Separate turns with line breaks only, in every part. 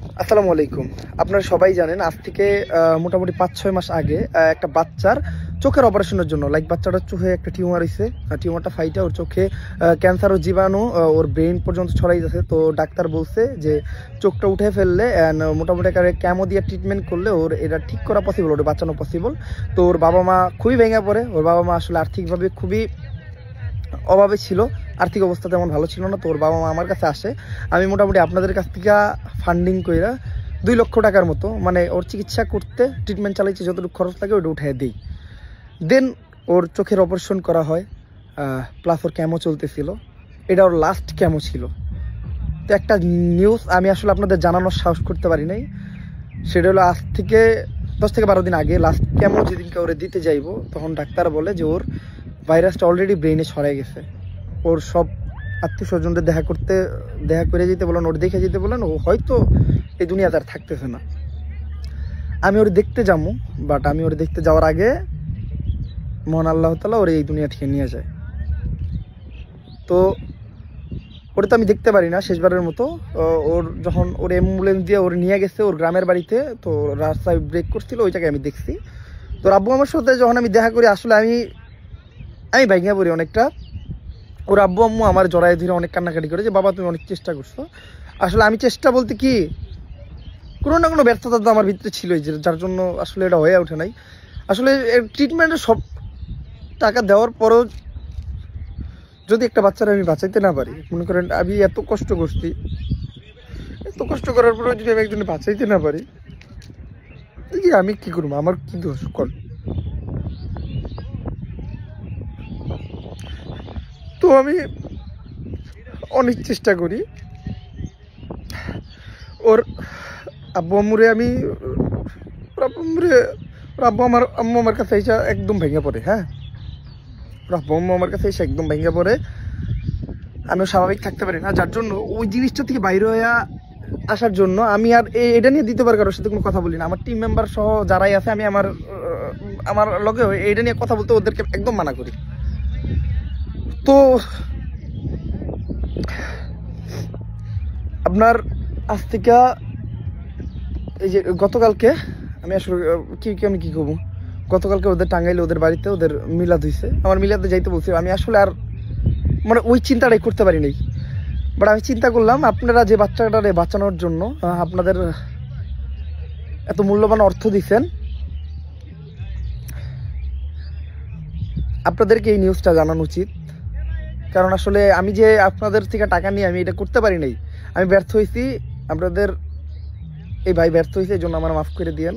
আসসালামু আলাইকুম। আপনারা সবাই জানেন আজ থেকে মোটামুটি ৫-৬ মাস আগে একটা বাচ্চার চোখের অপারেশনের জন্য বাচ্চাটার চোখে একটা টিউমার হয়েছে। টিউমারটা ফাইটা ওর চোখে ক্যান্সার ও জীবাণু ওর ব্রেন পর্যন্ত ছড়াই যাচ্ছে। তো ডাক্তার বলছে যে চোখটা উঠে ফেললে মোটামুটি ক্যামো দিয়ে ট্রিটমেন্ট করলে ওর এটা ঠিক করা পসিবল, ওটা বাঁচানো পসিবল। তো ওর বাবা মা খুবই ভেঙে পড়ে। ওর বাবা মা আসলে আর্থিকভাবে খুবই অভাবে ছিল, আর্থিক অবস্থা তেমন ভালো ছিল না। তো ওর বাবা মা আমার কাছে আসে, আমি মোটামুটি আপনাদের কাছ থেকে ফান্ডিং কইরা 2 লক্ষ টাকার মতো, মানে ওর চিকিৎসা করতে ট্রিটমেন্ট চালাইছে, যতটুকু খরচ লাগে ওটা উঠাই দিই। দেন ওর চোখের অপারেশন করা হয়, প্লাস ওর ক্যামো চলতেছিল। এটা ওর লাস্ট ক্যামো ছিল। তো একটা নিউজ আমি আসলে আপনাদের জানানোর সাহস করতে পারি নাই। সেটা হলো আজ থেকে 10 থেকে 12 দিন আগে লাস্ট ক্যামো যেদিনকে ওরে দিতে যাইবো, তখন ডাক্তার বলে যে ওর ভাইরাসটা অলরেডি ব্রেনে ছড়াই গেছে। ওর সব আত্মীয় স্বজনদের দেখা করে যেতে বলেন, ওর দেখে যেতে বলেন, ও হয়তো এই দুনিয়াতে আর থাকতেছে না। আমি ওর দেখতে যাবো, বাট আমি ওর দেখতে যাওয়ার আগে মহান আল্লাহ তাআলা ওর এই দুনিয়া থেকে নিয়ে যায়। তো ওটা তো আমি দেখতে পারি না শেষবারের মতো। ওর যখন ওর অ্যাম্বুলেন্স দিয়ে ওর নিয়ে গেছে ওর গ্রামের বাড়িতে, তো রাস্তায় ব্রেক করছিল, ওই জায়গায় আমি দেখছি। তো আব্বু আমার সাথে যখন আমি দেখা করি, আসলে আমি ভাইঙ্গা পড়ি অনেকটা। ওর আব্বু আম্মু আমার জড়ায় ধরে অনেক কান্নাকাটি করে যে বাবা তুমি অনেক চেষ্টা করছো। আসলে আমি চেষ্টা বলতে কি, কোনো না কোনো ব্যর্থতা তো আমার ভিতরে ছিলই, যার জন্য আসলে এটা হয়ে ওঠে নাই। আসলে ট্রিটমেন্টের সব টাকা দেওয়ার পরও যদি একটা বাচ্চারা আমি বাঁচাইতে না পারি, মনে করেন আমি এত কষ্ট করছি, এত কষ্ট করার পরেও যদি আমি একজনে বাঁচাইতে না পারি, আমি কি করবো? আমার কি দোষ কর? তো আমি অনেক চেষ্টা করি। ওর আব্বু আম্মুরে আমি আম্মু আমার কাছে এসে একদম ভেঙে পড়ে। হ্যাঁ, ওর আব্বু আম্মু আমার কাছে এসে একদম ভেঙে পড়ে। আমিও স্বাভাবিক থাকতে পারি না, যার জন্য ওই জিনিসটা থেকে বাইরে হয়ে আসার জন্য আমি আর এটা নিয়ে দ্বিতীয়বার কারোর সাথে কোনো কথা বলি না। আমার টিম মেম্বার সহ যারাই আছে, আমি আমার লগে এটা নিয়ে কথা বলতে ওদেরকে একদম মানা করি। তো আপনার আজ থেকে এই যে গতকালকে আমি আসলে আমি কি করবো, গতকালকে ওদের টাঙ্গাইলে ওদের বাড়িতে ওদের মিলাদ হয়েছে। আমার মিলাদে যাইতে বলছি, আমি আসলে আর মানে ওই চিন্তাটাই করতে পারি নাই। বাট আমি চিন্তা করলাম আপনারা যে বাচ্চাটারে বাঁচানোর জন্য আপনাদের এত মূল্যবান অর্থ দিচ্ছেন, আপনাদেরকে এই নিউজটা জানানো উচিত। কারণ আসলে আমি যে আপনাদের থেকে টাকা নিয়ে আমি এটা করতে পারি নাই, আমি ব্যর্থ হয়েছি। আপনাদের এই ভাই ব্যর্থ হয়েছে, এই জন্য আমার মাফ করে দিয়েন।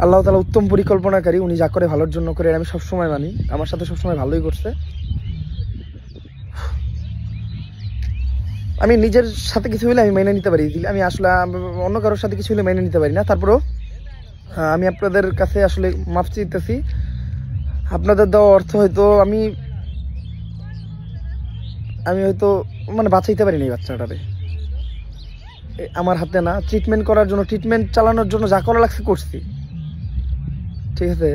আল্লাহ তাআলা উত্তম পরিকল্পনাকারী, উনি যা করে ভালোর জন্য করে, আমি সবসময় মানি। আমার সাথে সবসময় ভালোই করছে। আমি নিজের সাথে কিছু হলে আমি মেনে নিতে পারি, আমি আসলে অন্য কারোর সাথে কিছু হলে মেনে নিতে পারি না। তারপরেও আমি আপনাদের কাছে আসলে মাফ চাইতেছি। আপনাদের দেওয়া অর্থ হয়তো আমি হয়তো মানে বাঁচাইতে পারিনি এই বাচ্চাটারে। আমার হাতে না, ট্রিটমেন্ট করার জন্য, ট্রিটমেন্ট চালানোর জন্য যা করা লাগছে করছি, ঠিক আছে।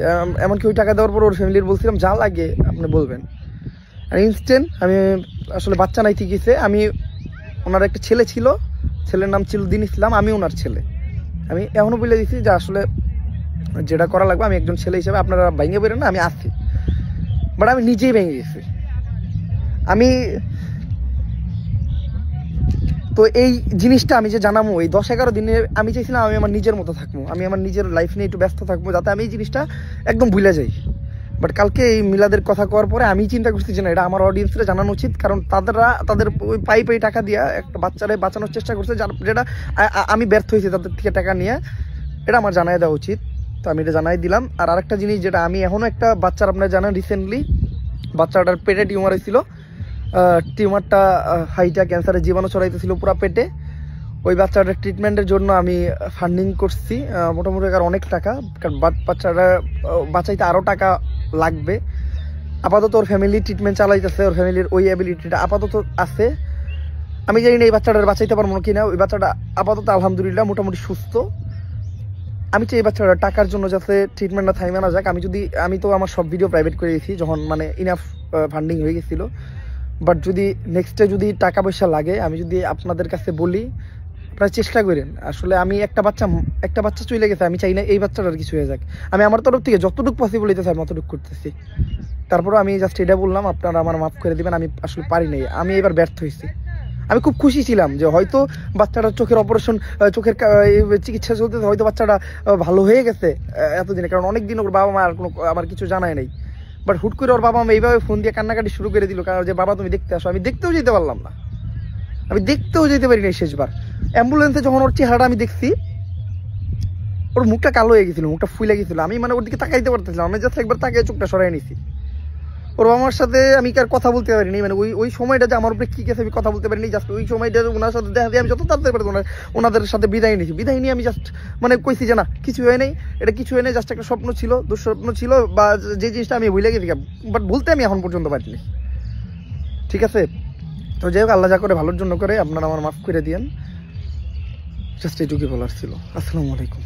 এমনকি ওই টাকা দেওয়ার পর ওর ফ্যামিলির বলছিলাম যা লাগে আপনি বলবেন। আর ইনস্ট্যান্ট আমি আসলে বাচ্চা নাই ঠিক আছে। আমি ওনার একটা ছেলে ছিল, ছেলের নাম ছিল দিন ইসলাম, আমি ওনার ছেলে। আমি এখনও বলে দিচ্ছি যে আসলে যেটা করা লাগবে, আমি একজন ছেলে হিসেবে, আপনারা ভেঙে বেরোন না, আমি আছি। বাট আমি নিজেই ভেঙে গেছি। আমি তো এই জিনিসটা আমি যে জানাবো এই 10-11 দিনে, আমি চাইছিলাম আমি আমার নিজের মতো থাকবো, আমি আমার নিজের লাইফ নিয়ে একটু ব্যস্ত থাকবো, যাতে আমি এই জিনিসটা একদম ভুলে যাই। বাট কালকে এই মিলাদের কথা কওয়ার পরে আমি চিন্তা করছি যে না, এটা আমার অডিয়েন্সরা জানানো উচিত। কারণ তাদের ওই পাই টাকা দিয়ে একটা বাচ্চারে বাঁচানোর চেষ্টা করছে, যেটা আমি ব্যর্থ হয়েছি তাদের থেকে টাকা নিয়ে, এটা আমার জানাই দেওয়া উচিত। তো আমি এটা জানাই দিলাম। আর আরেকটা জিনিস, যেটা আমি এখনও একটা বাচ্চার, আপনারা জানেন রিসেন্টলি বাচ্চাটার পেটে টিউমার হয়েছিল। টিউমারটা হাইটা ক্যান্সারের জীবাণু ছড়াইতেছিল পুরো পেটে। ওই বাচ্চাটার ট্রিটমেন্টের জন্য আমি ফান্ডিং করছি মোটামুটি অনেক টাকা। কারণ বাচ্চাটা বাঁচাইতে আরও টাকা লাগবে। আপাতত ওর ফ্যামিলি ট্রিটমেন্ট চালাইতেছে, ওর ফ্যামিলির ওই অ্যাবিলিটিটা আপাতত আছে। আমি জানি না এই বাচ্চাটার বাঁচাইতে পারবো কি না। ওই বাচ্চাটা আপাতত আলহামদুলিল্লাহ মোটামুটি সুস্থ। আমি চাই এই বাচ্চাটা টাকার জন্য যাতে ট্রিটমেন্টটা থাইমে না যাক। আমি তো আমার সব ভিডিও প্রাইভেট করে দিয়েছি যখন মানে ইনাফ ফান্ডিং হয়ে গেছিলো। বাট যদি নেক্সটে যদি টাকা পয়সা লাগে, আমি যদি আপনাদের কাছে বলি, আপনারা চেষ্টা করেন। আসলে আমি একটা বাচ্চা চলে গেছে, আমি চাই না এই বাচ্চাটার কিছু হয়ে যাক। আমি আমার তরফ থেকে যতটুকু পসিবল হইতেছে আমি অতটুকু করতেছি। তারপরে আমি জাস্ট এটা বললাম, আপনারা আমার মাফ করে দিবেন, আমি আসলে পারি নাই, আমি এবার ব্যর্থ হয়েছি। আমি খুব খুশি ছিলাম যে হয়তো বাচ্চাটার চোখের অপারেশন, চোখের চিকিৎসা চলতেছে, হয়তো বাচ্চাটা ভালো হয়ে গেছে এতদিনে, কারণ অনেকদিন ওর বাবা মা আর কোনো আমার কিছু জানায় নাই। বাট হুট করে ওর বাবা মা এইভাবে ফোন দিয়ে কান্নাকাটি শুরু করে দিল, কারণ যে বাবা তুমি দেখতে আসো। আমি দেখতেও যেতে পারলাম না, আমি দেখতেও যেতে পারি নাই শেষবার। অ্যাম্বুলেন্সে যখন ওর চেহারাটা আমি দেখছি, ওর মুখটা কালো হয়ে গেছিল, মুখটা ফুলে গেছিল, আমি মানে ওর দিকে তাকাইতে পারতেছিলাম, আমি জাস্ট একবার তাকিয়ে চোখটা সরাই নিছি। ওর বাবার সাথে আমি আর কথা বলতে পারিনি, মানে ওই সময়টা যে আমার উপরে কি গেছে আমি কথা বলতে পারিনি। জাস্ট ওই সময়টা ওনার সাথে দেখা দিয়ে আমি যত তাড়াতাড়ি পারি ওনাদের সাথে বিদায় নিয়েছি। বিদায় নিয়ে আমি জাস্ট মানে কইছি যে না কিছু হয় নাই, এটা কিছু হয় নাই, জাস্ট একটা স্বপ্ন ছিল, দুঃস্বপ্ন ছিল, বা যে জিনিসটা আমি ভুলে গেছি, বাট ভুলতে আমি এখন পর্যন্ত পারিনি। ঠিক আছে, তো যাই হোক, আল্লাহ যা করে ভালোর জন্য করে, আপনারা আমার মাফ করে দিয়েন। জাস্ট এইটুকুই বলার ছিল। আসসালামু আলাইকুম।